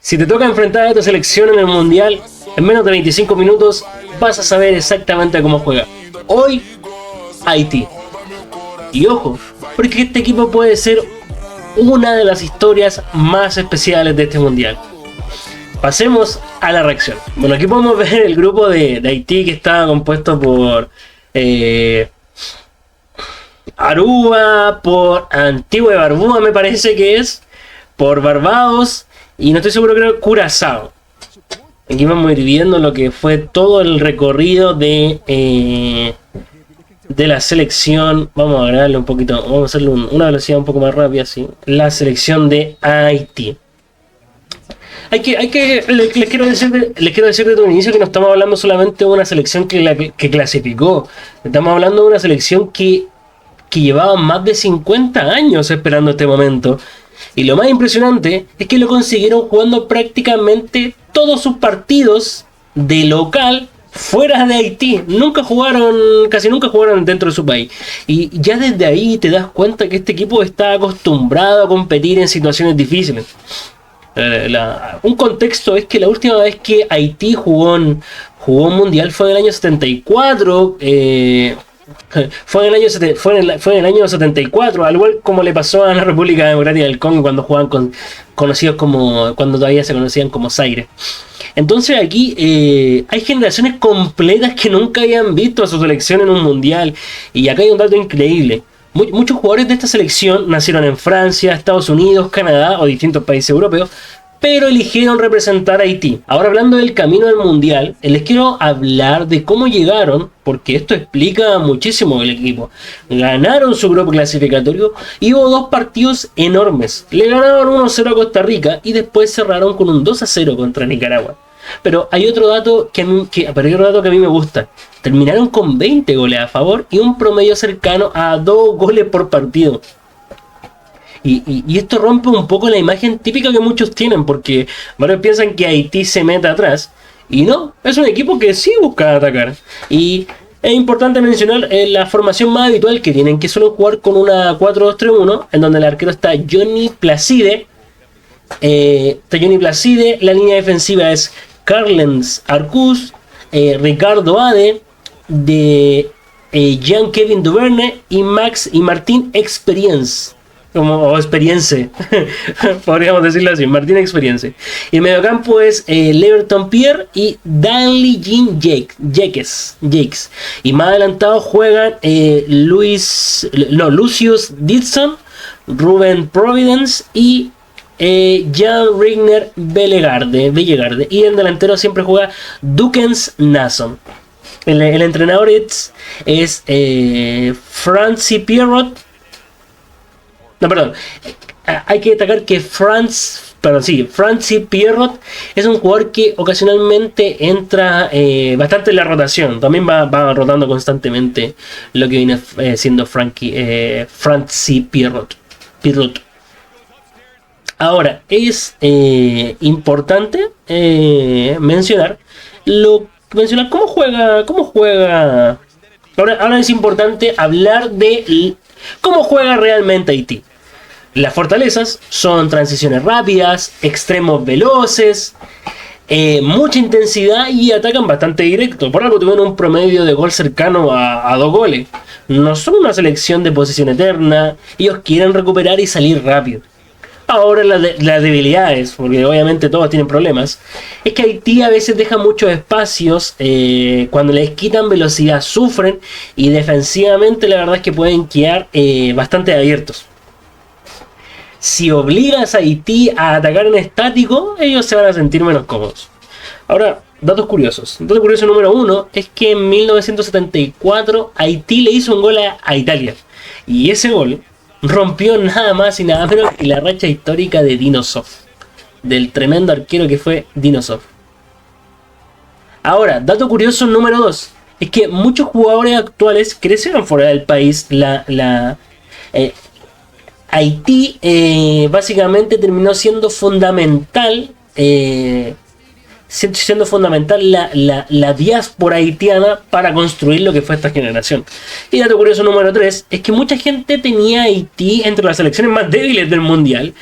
Si te toca enfrentar a tu selección en el Mundial, en menos de 25 minutos vas a saber exactamente cómo juega. Hoy, Haití. Y ojo, porque este equipo puede ser una de las historias más especiales de este Mundial. Pasemos a la reacción. Bueno, aquí podemos ver el grupo de Haití, que está compuesto por Aruba, por Antigua y Barbuda, me parece que es, por Barbados, y no estoy seguro, creo, Curazao. Aquí vamos a ir viendo lo que fue todo el recorrido de la selección. Vamos a agregarle un poquito, vamos a hacerle una velocidad un poco más rápida, así. La selección de Haití. Les quiero decir desde un inicio que no estamos hablando solamente de una selección que clasificó. Estamos hablando de una selección que llevaba más de 50 años esperando este momento. Y lo más impresionante es que lo consiguieron jugando prácticamente todos sus partidos de local fuera de Haití. Casi nunca jugaron dentro de su país. Y ya desde ahí te das cuenta que este equipo está acostumbrado a competir en situaciones difíciles. Un contexto es que la última vez que Haití jugó un mundial fue en el año 74. Fue en el año 74, al igual como le pasó a la República Democrática del Congo cuando jugaban conocidos como, cuando todavía se conocían como Zaire. Entonces aquí hay generaciones completas que nunca habían visto a su selección en un mundial. Y acá hay un dato increíble. Muchos jugadores de esta selección nacieron en Francia, Estados Unidos, Canadá o distintos países europeos, pero eligieron representar a Haití. Ahora, hablando del camino del Mundial, les quiero hablar de cómo llegaron, porque esto explica muchísimo el equipo. Ganaron su grupo clasificatorio y hubo dos partidos enormes. Le ganaron 1-0 a Costa Rica y después cerraron con un 2-0 contra Nicaragua. Pero hay otro dato que a mí me gusta. Terminaron con 20 goles a favor y un promedio cercano a 2 goles por partido. Y esto rompe un poco la imagen típica que muchos tienen, porque varios piensan que Haití se mete atrás. Y no, es un equipo que sí busca atacar. Y es importante mencionar la formación más habitual que tienen, que suelen jugar con una 4-2-3-1, en donde el arquero está Johnny Placide. La línea defensiva es Carlens Arcus, Ricardo Ade, Jean-Kevin Duverne y Martín Experience. O Experience, podríamos decirlo así, Martín Experience. Y el mediocampo es Leverton Pierre y Danley Jean Jakes. Y más adelantado juegan Lucius Dixon, Ruben Providence y Jan Rigner Bellegarde. Y en delantero siempre juega Dukens Nason. El entrenador es Francie Pierrot. No, perdón. Hay que destacar que Francie Pierrot es un jugador que ocasionalmente entra bastante en la rotación. También va rotando constantemente lo que viene siendo Francie Pierrot. Ahora, es importante mencionar cómo juega. Ahora es importante hablar de cómo juega realmente Haití. Las fortalezas son transiciones rápidas, extremos veloces, mucha intensidad y atacan bastante directo. Por algo tuvieron un promedio de gol cercano a 2 goles. No son una selección de posición eterna, ellos quieren recuperar y salir rápido. Ahora las debilidades, porque obviamente todos tienen problemas, es que Haití a veces deja muchos espacios, cuando les quitan velocidad sufren y defensivamente la verdad es que pueden quedar bastante abiertos. Si obligas a Haití a atacar en estático, ellos se van a sentir menos cómodos. Ahora, datos curiosos. Dato curioso número 1 es que en 1974 Haití le hizo un gol a Italia. Y ese gol rompió nada más y nada menos que la racha histórica de Dinosoft, del tremendo arquero que fue Dinosoft. Ahora, dato curioso número 2 es que muchos jugadores actuales crecieron fuera del país. Haití básicamente terminó siendo fundamental la diáspora haitiana para construir lo que fue esta generación. Y dato curioso número 3 es que mucha gente tenía a Haití entre las selecciones más débiles del mundial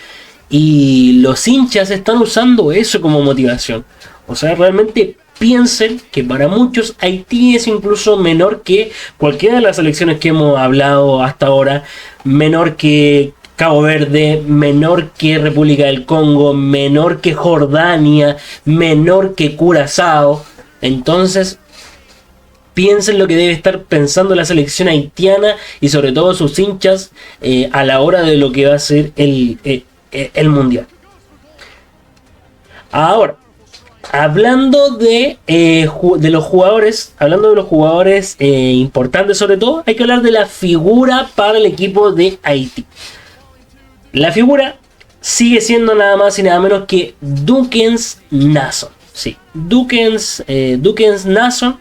Y los hinchas están usando eso como motivación. O sea, realmente piensen que para muchos Haití es incluso menor que cualquiera de las selecciones que hemos hablado hasta ahora, menor que Cabo Verde, menor que República del Congo, menor que Jordania, menor que Curazao. Entonces, piensen lo que debe estar pensando la selección haitiana y sobre todo sus hinchas a la hora de lo que va a ser el Mundial. Ahora, hablando de los jugadores, importantes sobre todo, hay que hablar de la figura para el equipo de Haití. La figura sigue siendo nada más y nada menos que Dukens Nasson. Sí, Dukens Nasson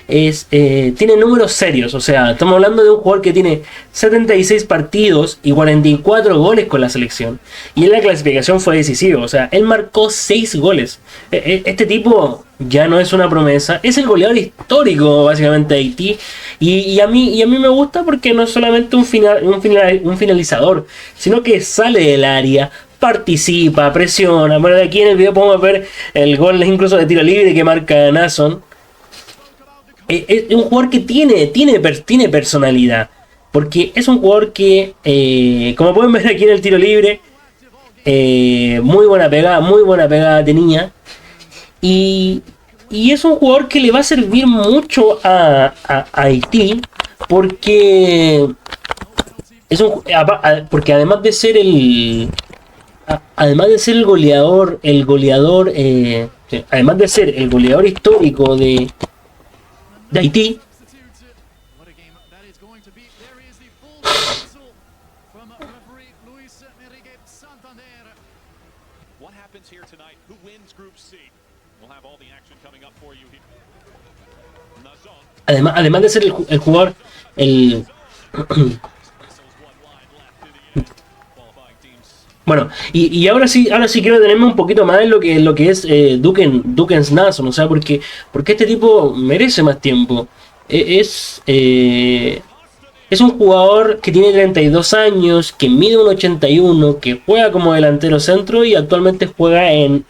tiene números serios. O sea, estamos hablando de un jugador que tiene 76 partidos y 44 goles con la selección. Y en la clasificación fue decisivo. O sea, él marcó 6 goles. Este tipo ya no es una promesa. Es el goleador histórico básicamente de Haití. Y a mí me gusta porque no es solamente un finalizador, sino que sale del área, participa, presiona. Bueno, aquí en el video podemos ver el gol incluso de tiro libre que marca Nasson. Es un jugador que tiene personalidad. Porque es un jugador que, como pueden ver aquí en el tiro libre, muy buena pegada tenía. Y es un jugador que le va a servir mucho a Haití. Porque porque además de ser el goleador, además de ser el goleador histórico de Haití, además de ser el jugador, bueno, y ahora sí quiero detenerme un poquito más en lo que es Dukens Nasson, o sea, porque este tipo merece más tiempo. Es un jugador que tiene 32 años, que mide 1,81, que juega como delantero centro y actualmente juega en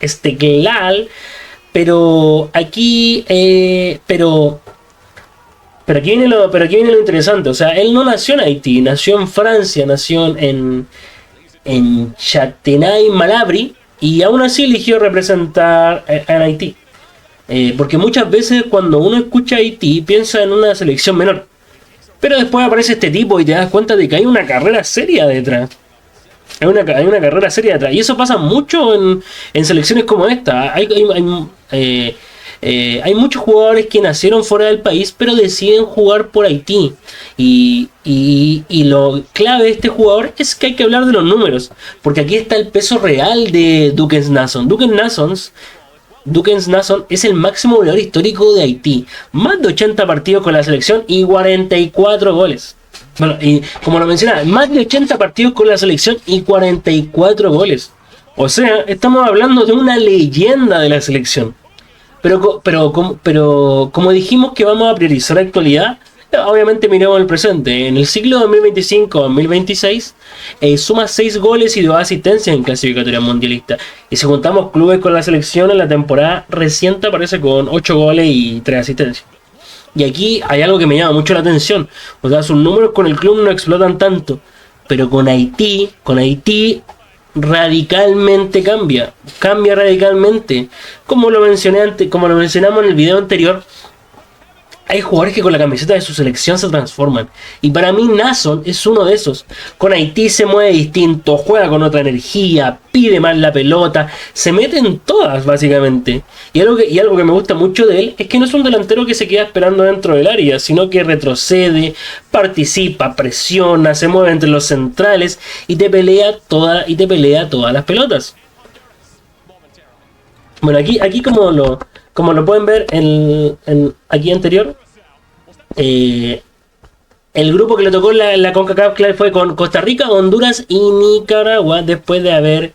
Esteghlal, pero aquí aquí viene lo interesante. O sea, él no nació en Haití, nació en Francia, nació en Châtenay-Malabry, y aún así eligió representar a Haití. Porque muchas veces cuando uno escucha Haití piensa en una selección menor, pero después aparece este tipo y te das cuenta de que hay una carrera seria detrás. Hay una carrera seria detrás, y eso pasa mucho en selecciones como esta. Hay muchos jugadores que nacieron fuera del país, pero deciden jugar por Haití. Y lo clave de este jugador es que hay que hablar de los números, porque aquí está el peso real de Dukens Nasson. Dukens Nasson es el máximo goleador histórico de Haití. Más de 80 partidos con la selección y 44 goles. Bueno, y como lo mencionaba, más de 80 partidos con la selección y 44 goles. O sea, estamos hablando de una leyenda de la selección. Pero como dijimos que vamos a priorizar la actualidad, obviamente miremos el presente. En el ciclo 2025-2026 suma 6 goles y 2 asistencias en clasificatoria mundialista. Y si juntamos clubes con la selección, en la temporada reciente aparece con 8 goles y 3 asistencias. Y aquí hay algo que me llama mucho la atención. O sea, sus números con el club no explotan tanto, pero con Haití radicalmente cambia radicalmente. Como lo mencionamos en el video anterior, hay jugadores que con la camiseta de su selección se transforman, y para mí Nasson es uno de esos. Con Haití se mueve distinto, juega con otra energía, pide más la pelota, se mete en todas básicamente. Y algo que me gusta mucho de él es que no es un delantero que se queda esperando dentro del área, sino que retrocede, participa, presiona, se mueve entre los centrales y te pelea todas las pelotas. Bueno, aquí como lo pueden ver aquí anterior, el grupo que le tocó la CONCACAF fue con Costa Rica, Honduras y Nicaragua, después de haber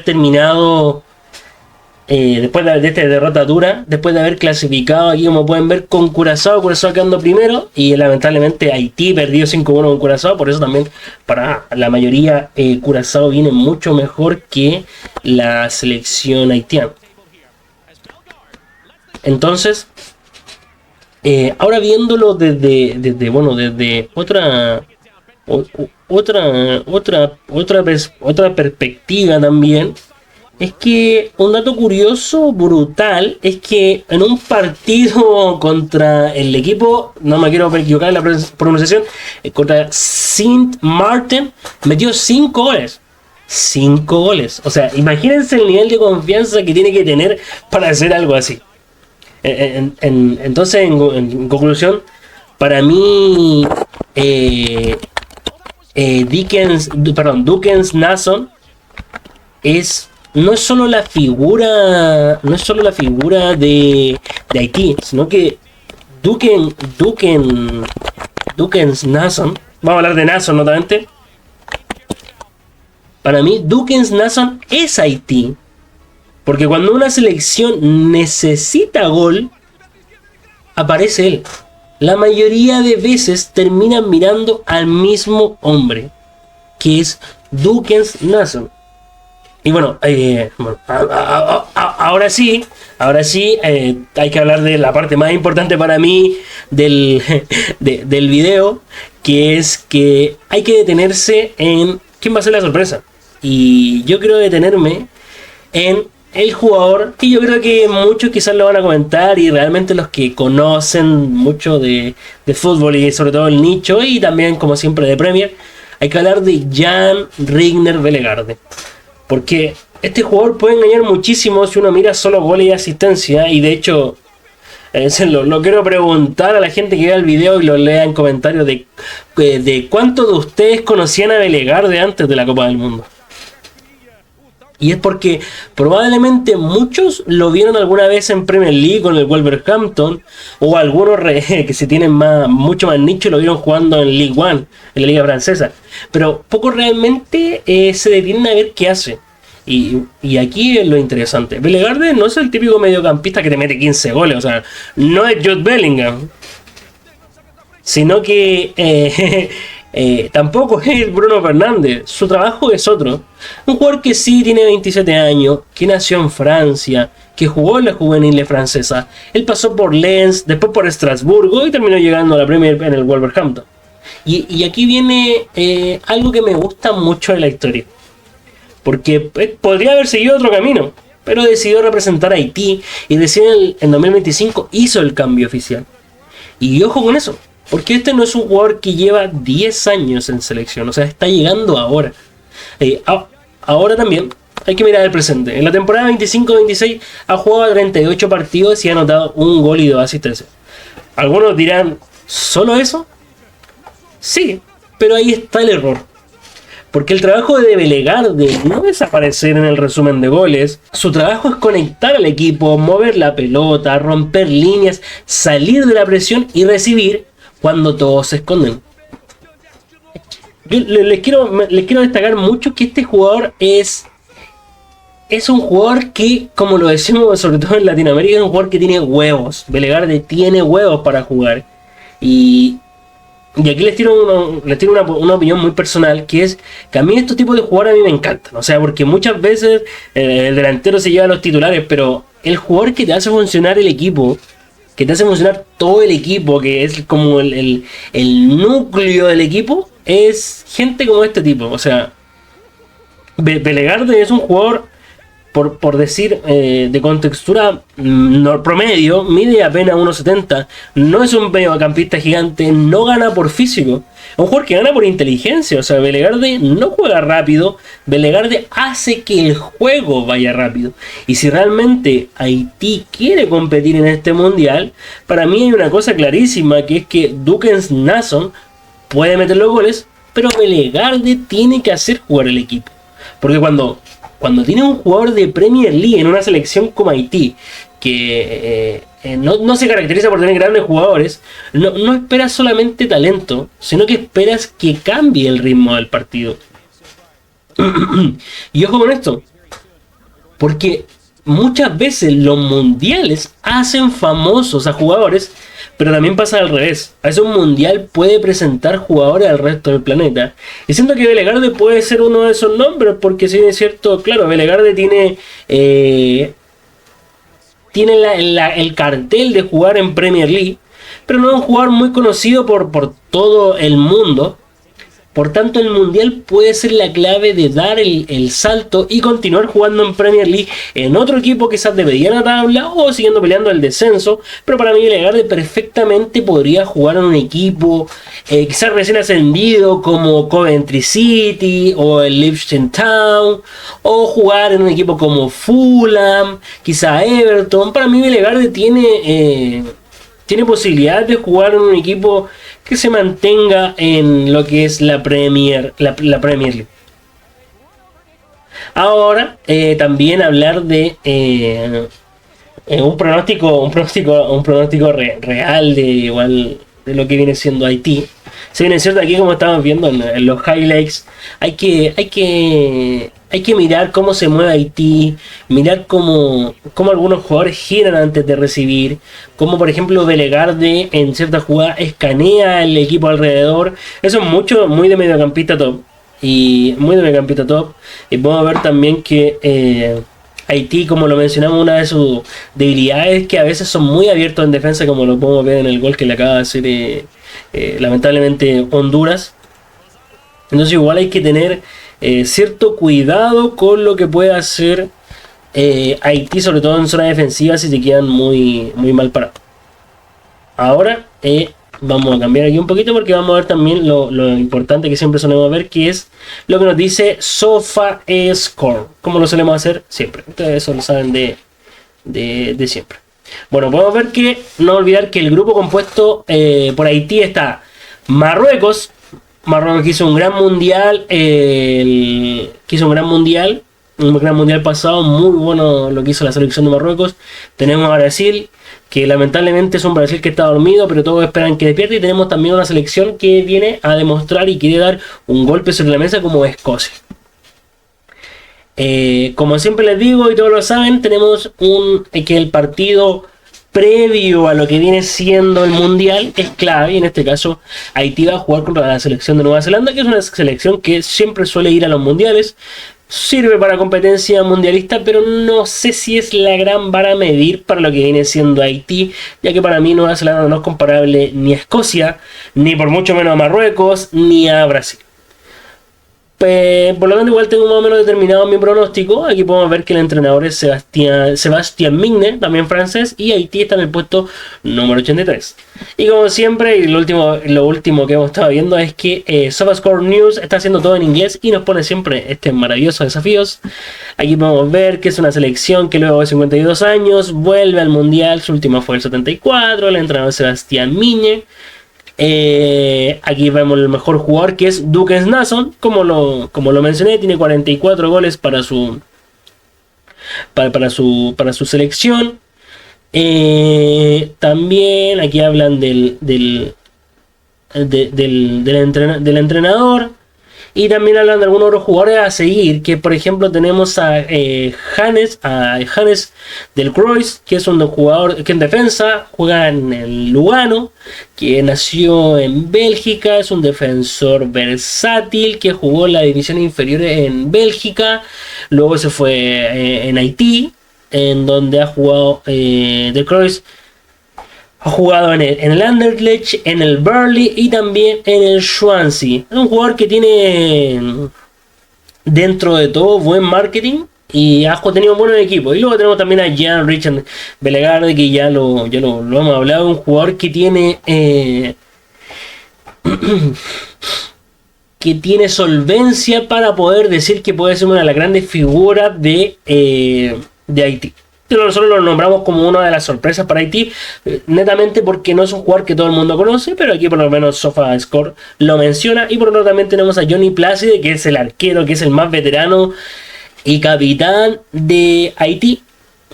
terminado después de esta derrota dura, después de haber clasificado aquí, como pueden ver, con Curazao quedando primero, y lamentablemente Haití perdió 5-1 con Curazao. Por eso también para la mayoría Curazao viene mucho mejor que la selección haitiana. Entonces, ahora viéndolo desde otra perspectiva también, es que un dato curioso, brutal, es que en un partido contra el equipo, no me quiero equivocar en la pronunciación, contra Saint Martin, metió 5 goles. 5 goles. O sea, imagínense el nivel de confianza que tiene que tener para hacer algo así. Entonces, en conclusión, para mí, Dukens Nason no es solo la figura de Haití, sino que Dukens Nason, vamos a hablar de Nason nuevamente. Para mí, Dukens Nason es Haití. Porque cuando una selección necesita gol, aparece él. La mayoría de veces terminan mirando al mismo hombre, que es Dukens Nason. Y bueno, ahora sí, hay que hablar de la parte más importante para mí del video, que es que hay que detenerse en quién va a ser la sorpresa. Y yo quiero detenerme en el jugador, que yo creo que muchos quizás lo van a comentar, y realmente los que conocen mucho de fútbol y sobre todo el nicho, y también como siempre de Premier, hay que hablar de Jan Rigner Bellegarde. Porque este jugador puede engañar muchísimo si uno mira solo goles y asistencia. Y de hecho, lo quiero preguntar a la gente que vea el video y lo lea en comentarios de cuántos de ustedes conocían a Bellegarde antes de la Copa del Mundo. Y es porque probablemente muchos lo vieron alguna vez en Premier League con el Wolverhampton, o algunos que se tienen mucho más nicho lo vieron jugando en Ligue 1, en la liga francesa. Pero pocos realmente se detienen a ver qué hace. Y aquí es lo interesante. Bellegarde no es el típico mediocampista que te mete 15 goles, o sea, no es Jude Bellingham. Sino que tampoco es Bruno Fernández. Su trabajo es otro. Un jugador que sí tiene 27 años, que nació en Francia, que jugó en la juvenil francesa. Él pasó por Lens, después por Estrasburgo y terminó llegando a la Premier en el Wolverhampton. Y aquí viene algo que me gusta mucho de la historia. Porque podría haber seguido otro camino, pero decidió representar a Haití y recién en 2025 hizo el cambio oficial. Y ojo con eso, porque este no es un jugador que lleva 10 años en selección, o sea, está llegando ahora. Ahora también hay que mirar el presente. En la temporada 25-26 ha jugado 38 partidos y ha anotado un gol y 2 asistencias. Algunos dirán, ¿solo eso? Sí, pero ahí está el error. Porque el trabajo de Bellegarde no es aparecer en el resumen de goles. Su trabajo es conectar al equipo, mover la pelota, romper líneas, salir de la presión y recibir cuando todos se esconden. Yo les quiero destacar mucho que este jugador es un jugador que, como lo decimos sobre todo en Latinoamérica, es un jugador que tiene huevos. Bellegarde tiene huevos para jugar. Y aquí les tiro una opinión muy personal, que es que a mí estos tipos de jugadores a mí me encantan. O sea, porque muchas veces el delantero se lleva a los titulares, pero el jugador que te hace funcionar el equipo, que te hace funcionar todo el equipo, que es como el núcleo del equipo, es gente como este tipo. O sea, Bellegarde es un jugador, por decir, de contextura promedio, mide apenas 1.70, no es un mediocampista gigante, no gana por físico, es un jugador que gana por inteligencia. O sea, Bellegarde no juega rápido, Bellegarde hace que el juego vaya rápido. Y si realmente Haití quiere competir en este mundial, para mí hay una cosa clarísima, que es que Dukens Nason puede meter los goles, pero Bellegarde tiene que hacer jugar el equipo. Porque cuando tiene un jugador de Premier League en una selección como Haití, que no se caracteriza por tener grandes jugadores, no esperas solamente talento, sino que esperas que cambie el ritmo del partido. Y ojo con esto, porque muchas veces los mundiales hacen famosos a jugadores, pero también pasa al revés. A veces un mundial puede presentar jugadores al resto del planeta. Y siento que Belegarde puede ser uno de esos nombres, porque si bien es cierto, claro, Belegarde tiene el cartel de jugar en Premier League, pero no es un jugador muy conocido por todo el mundo. Por tanto, el Mundial puede ser la clave de dar el salto y continuar jugando en Premier League en otro equipo quizás de mediana tabla o siguiendo peleando el descenso. Pero para mí Belegarde perfectamente podría jugar en un equipo quizás recién ascendido como Coventry City o el Ipswich Town, o jugar en un equipo como Fulham, quizá Everton. Para mí Belegarde tiene posibilidad de jugar en un equipo que se mantenga en lo que es la Premier League. Ahora, también hablar de un pronóstico real de igual de lo que viene siendo Haití. Si bien es cierto, aquí como estamos viendo en los highlights, hay que mirar cómo se mueve Haití, mirar cómo algunos jugadores giran antes de recibir, como por ejemplo Belegarde en cierta jugada escanea el equipo alrededor. Eso es muy de mediocampista top. Y podemos ver también que Haití, como lo mencionamos, una de sus debilidades es que a veces son muy abiertos en defensa, como lo podemos ver en el gol que le acaba de hacer lamentablemente Honduras. Entonces igual hay que tener cierto cuidado con lo que puede hacer Haití, sobre todo en zona defensiva, si se quedan muy mal parados. Ahora vamos a cambiar aquí un poquito porque vamos a ver también lo importante que siempre solemos ver, que es lo que nos dice SofaScore, como lo solemos hacer siempre. Ustedes eso lo saben de siempre. Bueno, podemos ver que, no olvidar que el grupo compuesto por Haití está Marruecos que hizo un gran mundial, un gran mundial pasado, muy bueno lo que hizo la selección de Marruecos. Tenemos a Brasil, que lamentablemente es un Brasil que está dormido, pero todos esperan que despierte. Y tenemos también una selección que viene a demostrar y quiere dar un golpe sobre la mesa, como Escocia. Como siempre les digo y todos lo saben, tenemos que el partido previo a lo que viene siendo el mundial es clave, y en este caso Haití va a jugar contra la selección de Nueva Zelanda, que es una selección que siempre suele ir a los mundiales, sirve para competencia mundialista, pero no sé si es la gran vara a medir para lo que viene siendo Haití, ya que para mí Nueva Zelanda no es comparable ni a Escocia, ni por mucho menos a Marruecos, ni a Brasil. Por lo tanto, igual tengo más o menos determinado mi pronóstico. Aquí podemos ver que el entrenador es Sébastien Migne, también francés, y Haití está en el puesto número 83. Y como siempre, y lo último que hemos estado viendo es que SofaScore News está haciendo todo en inglés y nos pone siempre maravillosos desafíos. Aquí podemos ver que es una selección que luego de 52 años vuelve al mundial. Su último fue el 74, el entrenador es Sébastien Migne. Aquí vemos el mejor jugador, que es Dukes Nason, como lo mencioné, tiene 44 goles para su selección. También aquí hablan del entrenador, y también hablan de algunos otros jugadores a seguir, que por ejemplo tenemos a Hannes del Cruyff, que es un jugador que en defensa juega en el Lugano, que nació en Bélgica, es un defensor versátil que jugó en la división inferior en Bélgica, luego se fue en Haití, en donde ha jugado del Cruyff. Ha jugado en el Anderlecht, en el Burnley y también en el Swansea. Es un jugador que tiene, dentro de todo, buen marketing y ha tenido un buen equipo. Y luego tenemos también a Jan-Richard Belegarde, que ya lo hemos hablado. Un jugador que tiene solvencia para poder decir que puede ser una de las grandes figuras de Haití. Pero nosotros lo nombramos como una de las sorpresas para Haití, netamente porque no es un jugador que todo el mundo conoce, pero aquí por lo menos SofaScore lo menciona. Y por otro lado también tenemos a Johnny Plácide, que es el arquero, que es el más veterano y capitán de Haití,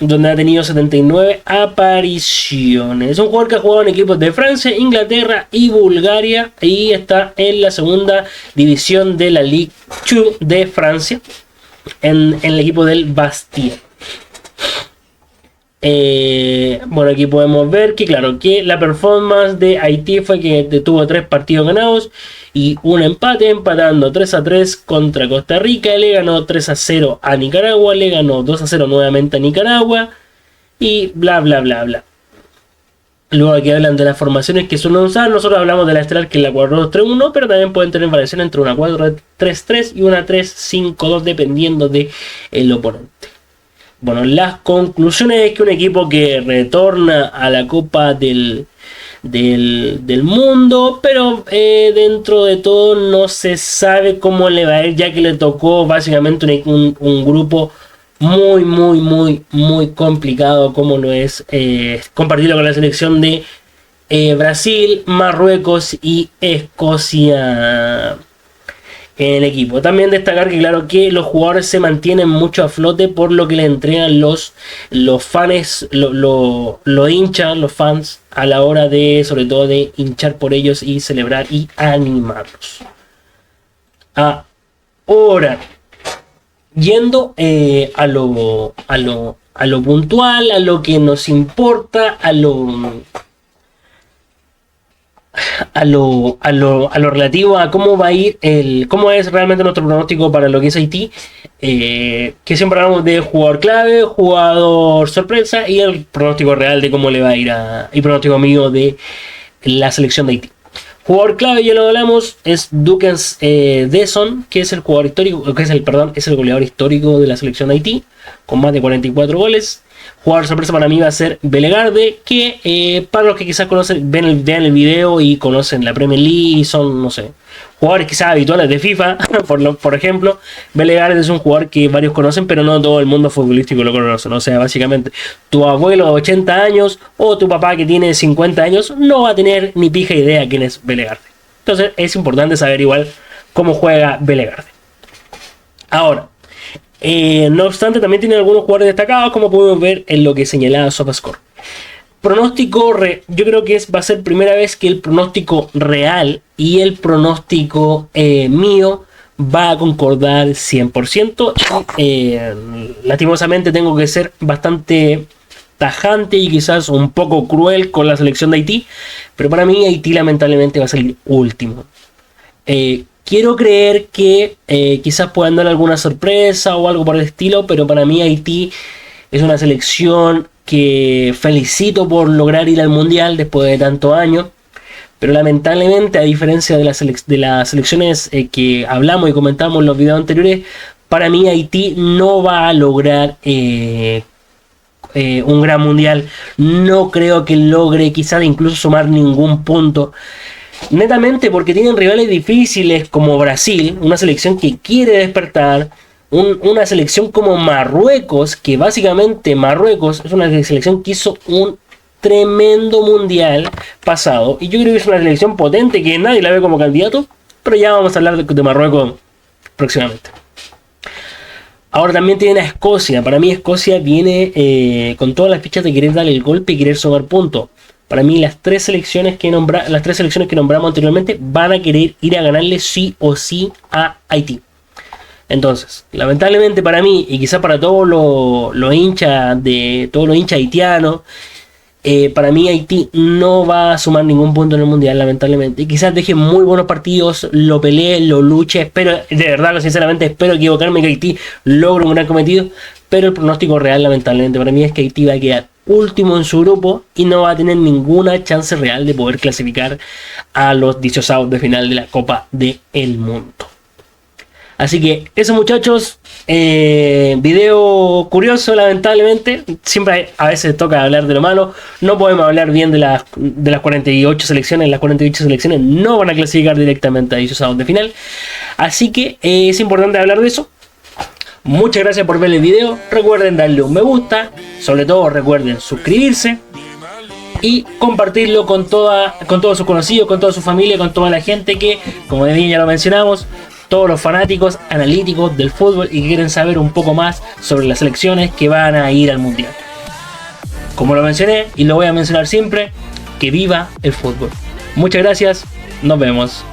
donde ha tenido 79 apariciones. Es un jugador que ha jugado en equipos de Francia, Inglaterra y Bulgaria, y está en la segunda división de la Ligue 2 de Francia, en el equipo del Bastia. Bueno, aquí podemos ver que claro, que la performance de Haití fue que tuvo 3 partidos ganados y un empate, empatando 3-3 contra Costa Rica, le ganó 3-0 a Nicaragua, le ganó 2-0 nuevamente a Nicaragua y bla bla bla bla. Luego aquí hablan de las formaciones que suelen usar. Nosotros hablamos de la estelar, que es la 4-2-3-1, pero también pueden tener variación entre una 4-3-3 y una 3-5-2 dependiendo del oponente. Bueno, las conclusiones es que un equipo que retorna a la Copa del Mundo, pero dentro de todo no se sabe cómo le va a ir, ya que le tocó básicamente un grupo muy complicado, como lo es compartirlo con la selección de Brasil, Marruecos y Escocia en el equipo. También destacar que claro que los jugadores se mantienen mucho a flote por lo que le entregan los fans, los hinchas, los fans, a la hora de, sobre todo, de hinchar por ellos y celebrar y animarlos. Ahora, yendo a lo puntual, a lo que nos importa, a lo relativo a cómo va a ir cómo es realmente nuestro pronóstico para lo que es Haití, que siempre hablamos de jugador clave, jugador sorpresa y el pronóstico real de cómo le va a ir y pronóstico mío de la selección de Haití. Jugador clave, ya lo hablamos, es Dukens Deson, que es el jugador histórico, es el goleador histórico de la selección de Haití, con más de 44 goles. Jugador sorpresa para mí va a ser Bellegarde, que para los que quizás vean el video y conocen la Premier League, son, no sé, jugadores quizás habituales de FIFA, por ejemplo. Bellegarde es un jugador que varios conocen, pero no todo el mundo futbolístico lo conoce. O sea, básicamente, tu abuelo de 80 años o tu papá que tiene 50 años no va a tener ni pija idea quién es Bellegarde. Entonces es importante saber igual cómo juega Bellegarde. Ahora, no obstante, también tiene algunos jugadores destacados, como podemos ver en lo que señalaba SofaScore. Pronóstico, yo creo que va a ser primera vez que el pronóstico real y el pronóstico mío va a concordar 100%. Lastimosamente tengo que ser bastante tajante y quizás un poco cruel con la selección de Haití, pero para mí Haití lamentablemente va a salir último. Quiero creer que quizás puedan dar alguna sorpresa o algo por el estilo, pero para mí Haití es una selección que felicito por lograr ir al Mundial después de tantos años, pero lamentablemente, a diferencia de las selecciones que hablamos y comentamos en los videos anteriores, para mí Haití no va a lograr un gran Mundial. No creo que logre quizás incluso sumar ningún punto. Netamente porque tienen rivales difíciles como Brasil, una selección que quiere despertar, una selección como Marruecos, que básicamente Marruecos es una selección que hizo un tremendo mundial pasado, y yo creo que es una selección potente que nadie la ve como candidato, pero ya vamos a hablar de Marruecos próximamente. Ahora también tienen a Escocia. Para mí Escocia viene con todas las fichas de querer darle el golpe y querer sumar puntos. Para mí las tres selecciones que nombramos anteriormente van a querer ir a ganarle sí o sí a Haití. Entonces, lamentablemente para mí, y quizás para todos los hinchas haitianos, para mí Haití no va a sumar ningún punto en el mundial, lamentablemente. Y quizás deje muy buenos partidos, lo pelee, lo luche. Espero, de verdad, sinceramente, espero equivocarme, que Haití logre un gran cometido. Pero el pronóstico real, lamentablemente, para mí es que Haití va a quedar último en su grupo y no va a tener ninguna chance real de poder clasificar a los 18avos de final de la Copa del Mundo. Así que eso, muchachos, video curioso, lamentablemente. Siempre a veces toca hablar de lo malo. No podemos hablar bien de las 48 selecciones. Las 48 selecciones no van a clasificar directamente a 18avos de final. Así que es importante hablar de eso. Muchas gracias por ver el video. Recuerden darle un me gusta. Sobre todo recuerden suscribirse y compartirlo con todos sus conocidos, con toda su familia, con toda la gente que, como bien ya lo mencionamos, todos los fanáticos analíticos del fútbol y que quieren saber un poco más sobre las selecciones que van a ir al mundial. Como lo mencioné y lo voy a mencionar siempre, que viva el fútbol. Muchas gracias, nos vemos.